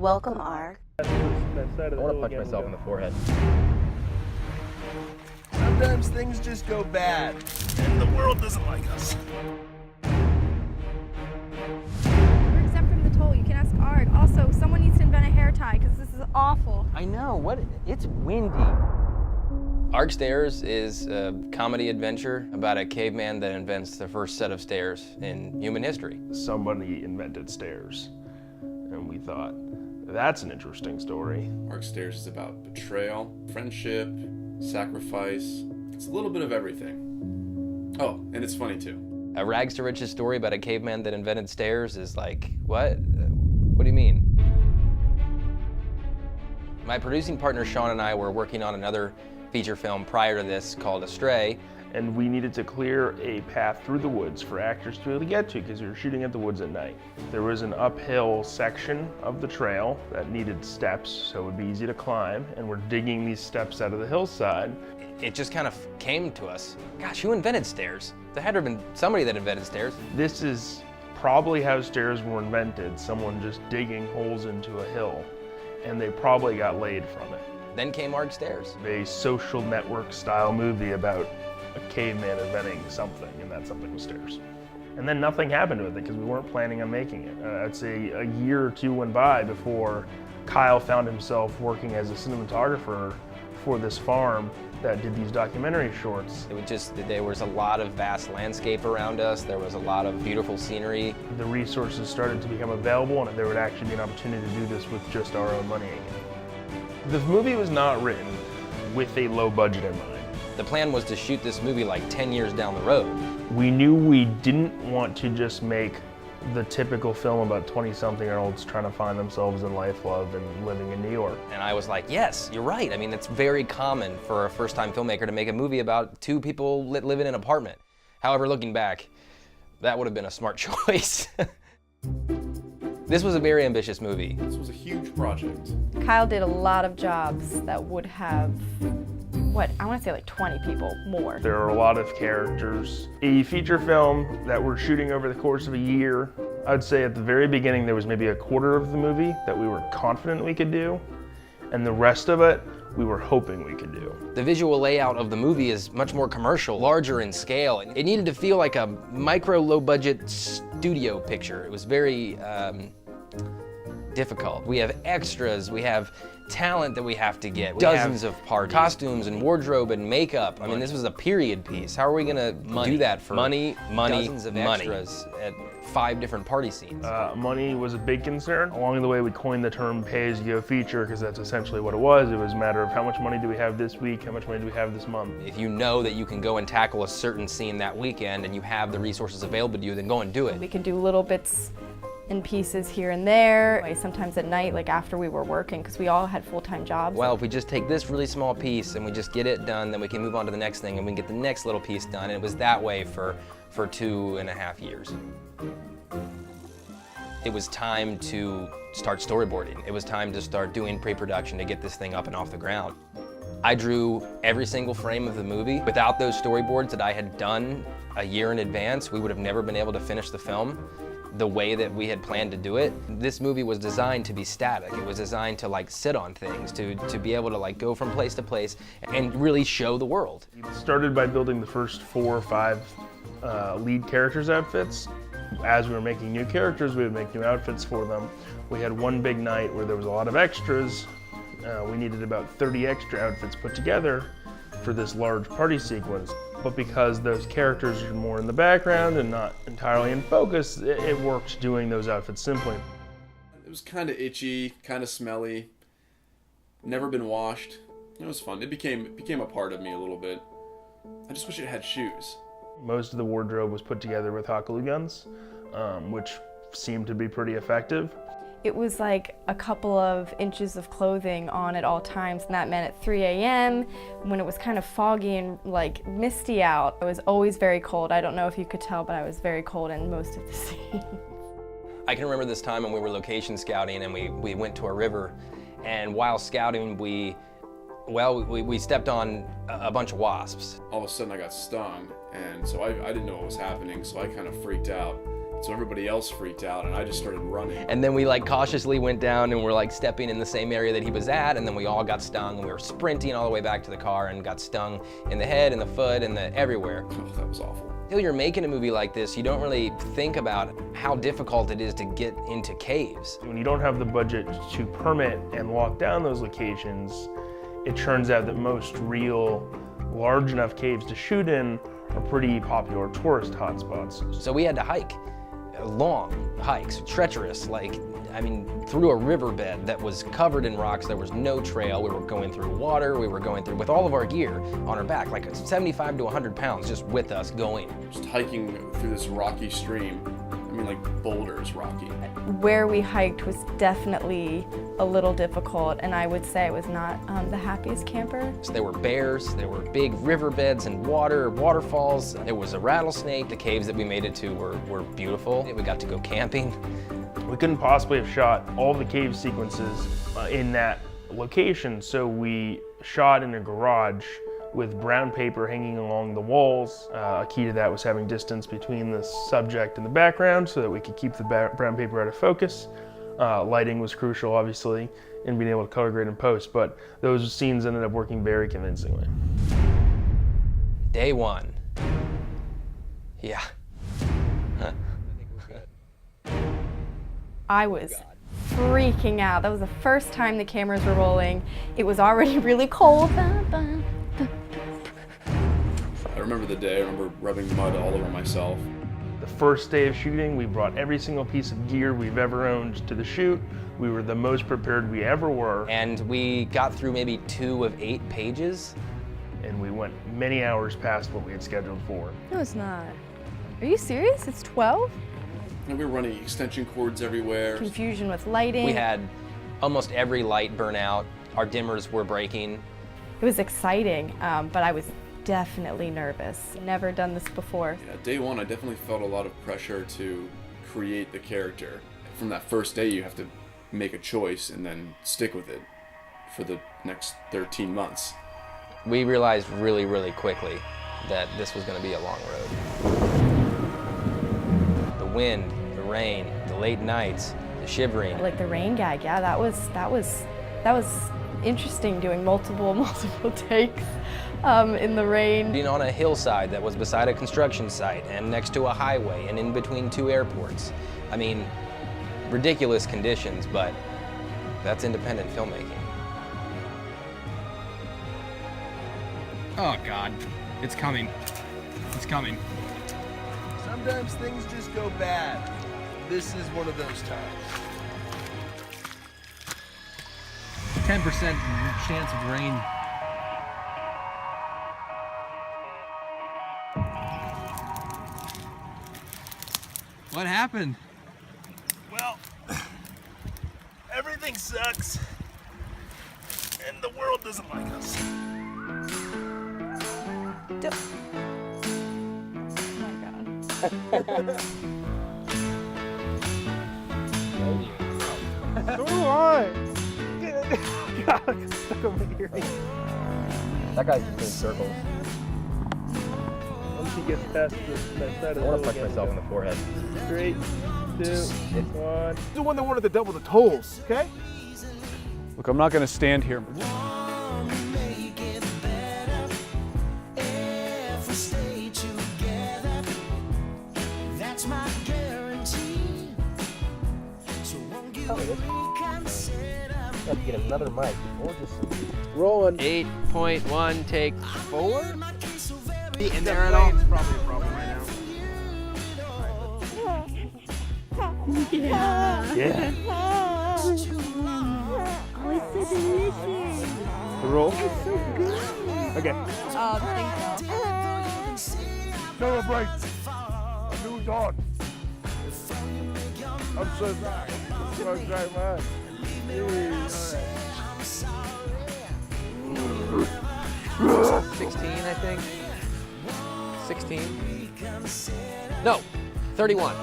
Welcome, Arg. I want to punch myself in the forehead. Sometimes things just go bad, and the world doesn't like us. We're exempt from the toll. You can ask Arg. Also, someone needs to invent a hair tie because this is awful. I know, what? It's windy. Arg Stairs is a comedy adventure about a caveman that invents the first set of stairs in human history. Somebody invented stairs, and we thought, that's an interesting story. Arg Stairs is about betrayal, friendship, sacrifice. It's a little bit of everything. Oh, and it's funny too. A rags to riches story about a caveman that invented stairs is like, what? What do you mean? My producing partner Sean and I were working on another feature film prior to this called Astray. And we needed to clear a path through the woods for actors to be able to get to because we were shooting at the woods at night. There was an uphill section of the trail that needed steps, so it would be easy to climb, and we're digging these steps out of the hillside. It just kind of came to us. Gosh, who invented stairs? There had to have been somebody that invented stairs. This is probably how stairs were invented, someone just digging holes into a hill, and they probably got laid from it. Then came Arg Stairs. A social network style movie about a caveman inventing something, and that something was stairs. And then nothing happened with it because we weren't planning on making it. I'd say a year or two went by before Kyle found himself working as a cinematographer for this farm that did these documentary shorts. It was just, there was a lot of vast landscape around us. There was a lot of beautiful scenery. The resources started to become available, and there would actually be an opportunity to do this with just our own money again. The movie was not written with a low budget in mind. The plan was to shoot this movie like 10 years down the road. We knew we didn't want to just make the typical film about 20-something-year-olds trying to find themselves in life, love, and living in New York. And I was like, yes, you're right. I mean, it's very common for a first-time filmmaker to make a movie about two people live in an apartment. However, looking back, that would have been a smart choice. This was a very ambitious movie. This was a huge project. Kyle did a lot of jobs that would have, I want to say like 20 people more. There are a lot of characters. A feature film that we're shooting over the course of a year, I'd say at the very beginning there was maybe a quarter of the movie that we were confident we could do, and the rest of it we were hoping we could do. The visual layout of the movie is much more commercial, larger in scale. It needed to feel like a micro, low-budget studio picture. It was very difficult. We have extras, we have talent that we have to get. Dozens of parties. Costumes and wardrobe and makeup. I mean, this was a period piece. How are we gonna do that for dozens of extras at 5 different party scenes? Money was a big concern. Along the way, we coined the term pay-as-you-go feature because that's essentially what it was. It was a matter of how much money do we have this week, how much money do we have this month. If you know that you can go and tackle a certain scene that weekend and you have the resources available to you, then go and do it. We could do little bits and pieces here and there, sometimes at night, like after we were working, because we all had full-time jobs. Well, if we just take this really small piece and we just get it done, then we can move on to the next thing and we can get the next little piece done. And it was that way for 2.5 years. It was time to start storyboarding. It was time to start doing pre-production to get this thing up and off the ground. I drew every single frame of the movie. Without those storyboards that I had done a year in advance, we would have never been able to finish the film the way that we had planned to do it. This movie was designed to be static. It was designed to like sit on things, to be able to like go from place to place and really show the world. We started by building the first 4 or 5 lead characters' outfits. As we were making new characters, we would make new outfits for them. We had one big night where there was a lot of extras. We needed about 30 extra outfits put together for this large party sequence. But because those characters are more in the background and not entirely in focus, it worked doing those outfits simply. It was kind of itchy, kind of smelly, never been washed. It was fun. It became a part of me a little bit. I just wish it had shoes. Most of the wardrobe was put together with hot glue guns, which seemed to be pretty effective. It was like a couple of inches of clothing on at all times, and that meant at 3 a.m. when it was kind of foggy and like misty out. It was always very cold. I don't know if you could tell, but I was very cold in most of the scenes. I can remember this time when we were location scouting and we went to a river, and while scouting we stepped on a bunch of wasps. All of a sudden I got stung, and so I didn't know what was happening, so I kind of freaked out. So everybody else freaked out, and I just started running. And then we like cautiously went down and we're like stepping in the same area that he was at, and then we all got stung, and we were sprinting all the way back to the car and got stung in the head and the foot and everywhere. Oh, that was awful. Until you're making a movie like this, you don't really think about how difficult it is to get into caves. When you don't have the budget to permit and lock down those locations, it turns out that most real, large enough caves to shoot in are pretty popular tourist hotspots. So we had to hike, long hikes, treacherous, through a riverbed that was covered in rocks. There was no trail. We were going through water. We were going through with all of our gear on our back, like 75 to 100 pounds just with us going. Just hiking through this rocky stream. I mean, like boulders rocky. Where we hiked was definitely a little difficult, and I would say I was not the happiest camper. So there were bears, there were big riverbeds and waterfalls. There was a rattlesnake. The caves that we made it to were beautiful. We got to go camping. We couldn't possibly have shot all the cave sequences in that location, so we shot in a garage with brown paper hanging along the walls. A key to that was having distance between the subject and the background so that we could keep the brown paper out of focus. Lighting was crucial, obviously, in being able to color grade and post, but those scenes ended up working very convincingly. Day one. Yeah. I was freaking out. That was the first time the cameras were rolling. It was already really cold. I remember the day. I remember rubbing mud all over myself. The first day of shooting, we brought every single piece of gear we've ever owned to the shoot. We were the most prepared we ever were. And we got through maybe 2 of 8 pages. And we went many hours past what we had scheduled for. No, it's not. Are you serious? It's 12? And we were running extension cords everywhere. Confusion with lighting. We had almost every light burn out. Our dimmers were breaking. It was exciting, but I was definitely nervous. Never done this before. Yeah, day one, I definitely felt a lot of pressure to create the character. From that first day, you have to make a choice and then stick with it for the next 13 months. We realized really, really quickly that this was going to be a long road. The wind, the rain, the late nights, the shivering. Like the rain gag, yeah, that was interesting, doing multiple takes in the rain. Being on a hillside that was beside a construction site and next to a highway and in between 2 airports. I mean, ridiculous conditions, but that's independent filmmaking. Oh God, it's coming. It's coming. Sometimes things just go bad. This is one of those times. 10% chance of rain. What happened? Well, everything sucks. And the world doesn't like us. Oh my God. That guy's just in circles. Once he gets past that side of I want to punch myself in the forehead. 3, 2, 1. The one that wanted to double the tolls, okay? Look, I'm not going to stand here. Have to get another mic or just Rolling. 8.1 take 4. In there at all? It's probably a problem right now. Yeah. Oh, it's so delicious. The roll? Thank Okay. Celebrate a new dawn. I'm so sorry. So great, man. 16, I think. 16. No, 31.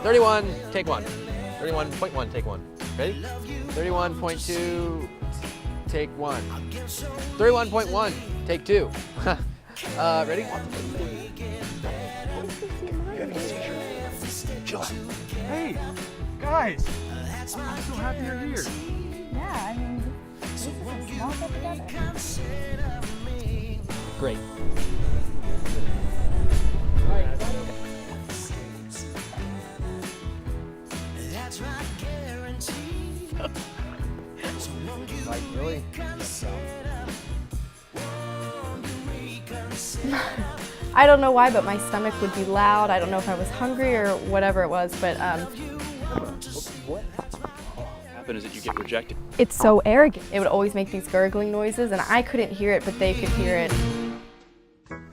31, take 1. 31.1, take 1. Ready? 31.2, take 1. 31.1, take 2. Ready? Hey, guys! I'm so happy you're here. Yeah, I mean, this is a small get together. Great. Like, really? I don't know why, but my stomach would be loud. I don't know if I was hungry or whatever it was, but What happened is that you get rejected. it's so arrogant. It would always make these gurgling noises, and I couldn't hear it, but they could hear it.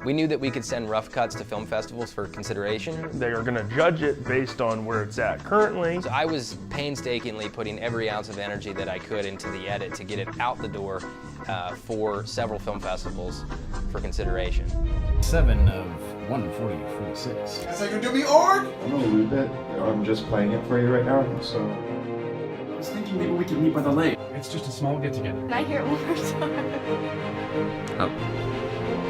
We knew that we could send rough cuts to film festivals for consideration. They are going to judge it based on where it's at currently. So I was painstakingly putting every ounce of energy that I could into the edit to get it out the door for several film festivals for consideration. 7 of 146. That's how you do me, Arg? I'm a little bit. I'm just playing it for you right now, so. I was thinking maybe we could meet by the lake. It's just a small get together. Can I hear it one more time?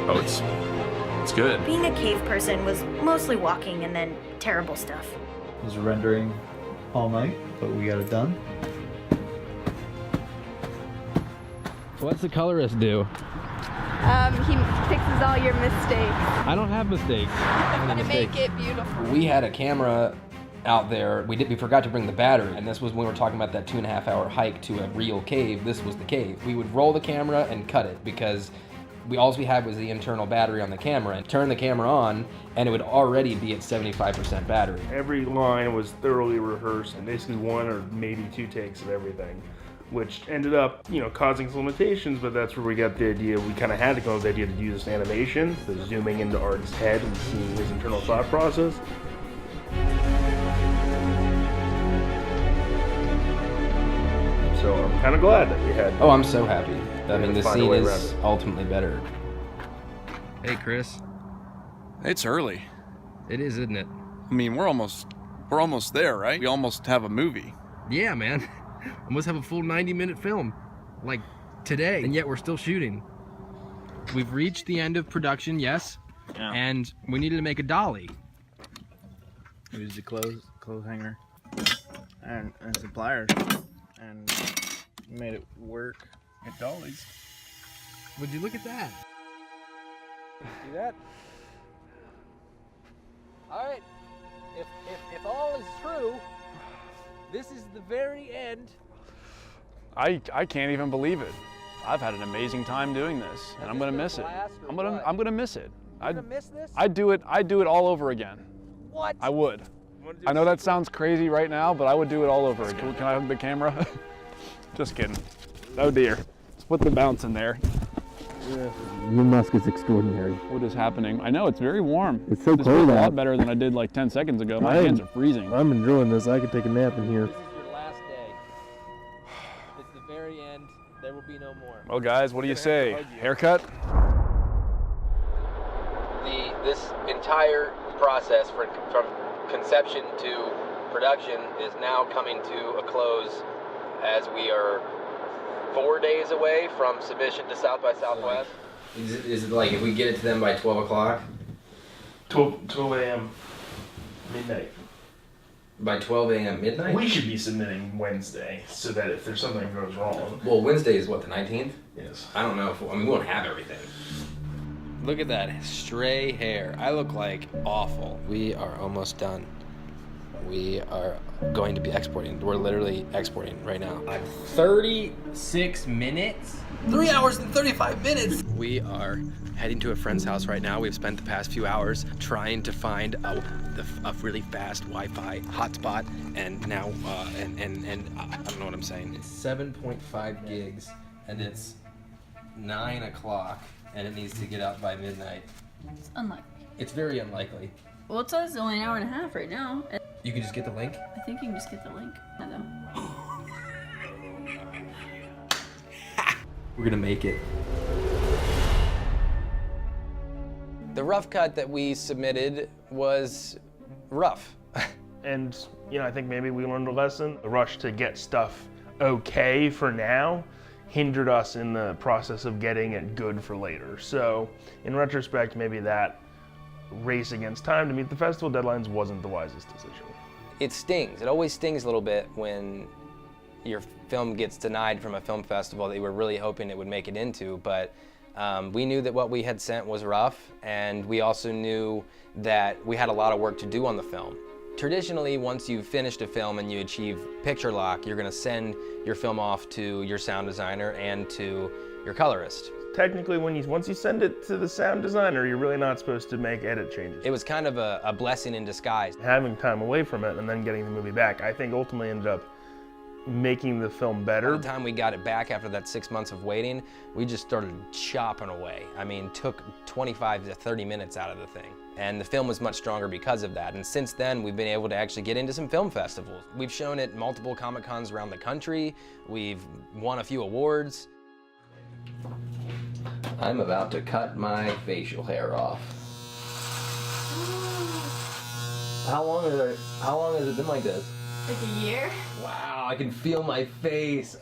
Oh, it's good. Being a cave person was mostly walking and then terrible stuff. Was rendering all night, but we got it done. What's the colorist do? He fixes all your mistakes. I don't have mistakes. To make it beautiful. We had a camera out there. We forgot to bring the battery, and this was when we were talking about that 2.5 hour hike to a real cave. This was the cave. We would roll the camera and cut it because all we had was the internal battery on the camera, and turn the camera on and it would already be at 75% battery. Every line was thoroughly rehearsed, and basically 1 or maybe 2 takes of everything, which ended up, causing some limitations, but that's where we got the idea. We kind of had to come up with the idea to use this animation, the zooming into Arg's head and seeing his internal thought process. So I'm kind of glad that we had. Oh, I'm so happy. I mean, the find a scene way is around it. ultimately better. Hey, Chris. It's early. It is, isn't it? I mean, we're almost there, right? We almost have a movie. Yeah, man. Almost have a full 90-minute film. Like, today. And yet we're still shooting. We've reached the end of production, yes. Yeah. And we needed to make a dolly. We used a clothes hanger and some pliers and made it work. It dollies. Would you look at that? See that? All right. If all is true, this is the very end. I can't even believe it. I've had an amazing time doing this, and I'm gonna miss it. I'm gonna miss it. You're gonna miss this? I'd do it all over again. What? I would. I know that sounds crazy right now, but I would do it all over again. Can I hug the camera? Just kidding. Oh dear. Let's put the bounce in there. Your musk is extraordinary. What is happening? I know, it's very warm. It's so this cold feels a out. lot better than I did like 10 seconds ago. My hands are freezing. I'm enjoying this. I could take a nap in here. This is your last day. It's the very end. There will be no more. Well guys, what do you say? Haircut? This entire process from conception to production is now coming to a close as we are 4 days away from submission to South by Southwest. Is it like if we get it to them by 12 o'clock? 12 a.m. midnight. By 12 a.m. midnight? We should be submitting Wednesday so that if there's something that goes wrong. Well, Wednesday is what, the 19th? Yes. I don't know if, we won't have everything. Look at that stray hair. I look like awful. We are almost done. We are going to be exporting. We're literally exporting right now. 36 minutes? 3 hours and 35 minutes. We are heading to a friend's house right now. We've spent the past few hours trying to find a really fast Wi-Fi hotspot, and now and I don't know what I'm saying. It's 7.5 gigs, and it's 9 o'clock, and it needs to get out by midnight. It's unlikely. It's very unlikely. Well, it says only an hour and a half right now. You can just get the link. I think you can just get the link. I know. We're gonna make it. The rough cut that we submitted was rough. And, I think maybe we learned a lesson. The rush to get stuff okay for now hindered us in the process of getting it good for later. So, in retrospect, maybe that race against time to meet the festival deadlines wasn't the wisest decision. It stings. It always stings a little bit when your film gets denied from a film festival that you were really hoping it would make it into, but we knew that what we had sent was rough, and we also knew that we had a lot of work to do on the film. Traditionally, once you've finished a film and you achieve picture lock, you're going to send your film off to your sound designer and to your colorist. Technically, once you send it to the sound designer, you're really not supposed to make edit changes. It was kind of a blessing in disguise. Having time away from it and then getting the movie back, I think ultimately ended up making the film better. By the time we got it back after that 6 months of waiting, we just started chopping away. I mean, took 25 to 30 minutes out of the thing. And the film was much stronger because of that. And since then, we've been able to actually get into some film festivals. We've shown at multiple Comic-Cons around the country. We've won a few awards. I'm about to cut my facial hair off. How long has it been like this? Like a year? Wow, I can feel my face.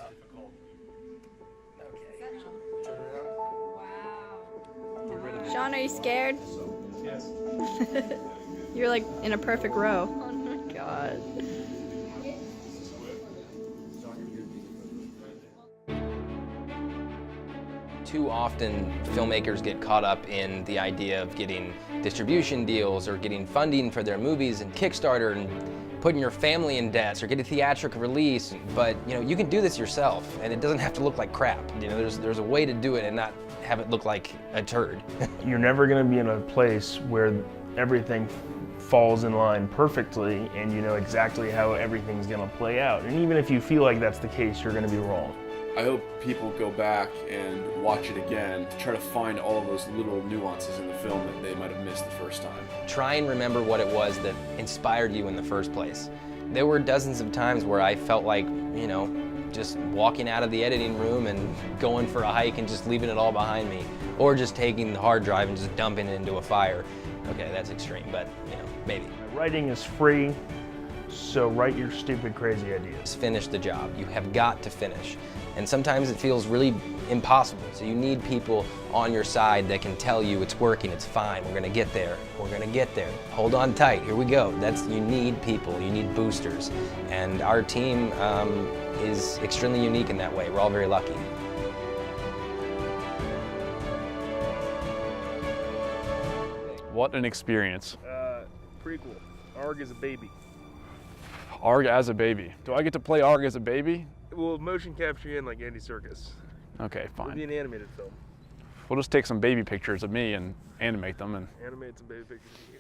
Sean, are you scared? Yes. You're like in a perfect row. Oh my god. Too often, filmmakers get caught up in the idea of getting distribution deals or getting funding for their movies and Kickstarter and putting your family in debt or get a theatrical release. But you can do this yourself, and it doesn't have to look like crap. There's a way to do it and not have it look like a turd. You're never going to be in a place where everything falls in line perfectly and you know exactly how everything's going to play out. And even if you feel like that's the case, you're going to be wrong. I hope people go back and watch it again to try to find all of those little nuances in the film that they might have missed the first time. Try and remember what it was that inspired you in the first place. There were dozens of times where I felt like, just walking out of the editing room and going for a hike and just leaving it all behind me, or just taking the hard drive and just dumping it into a fire. Okay, that's extreme, but maybe. Writing is free, so write your stupid, crazy ideas. Finish the job. You have got to finish. And sometimes it feels really impossible. So you need people on your side that can tell you it's working, it's fine, we're gonna get there, we're gonna get there. Hold on tight, here we go. You need people, you need boosters. And our team is extremely unique in that way. We're all very lucky. What an experience. Prequel. Arg is a baby. Arg as a baby. Do I get to play Arg as a baby? We'll motion capture you in like Andy Serkis. Okay, fine. It'll be an animated film. We'll just take some baby pictures of me and animate them. Animate some baby pictures of you.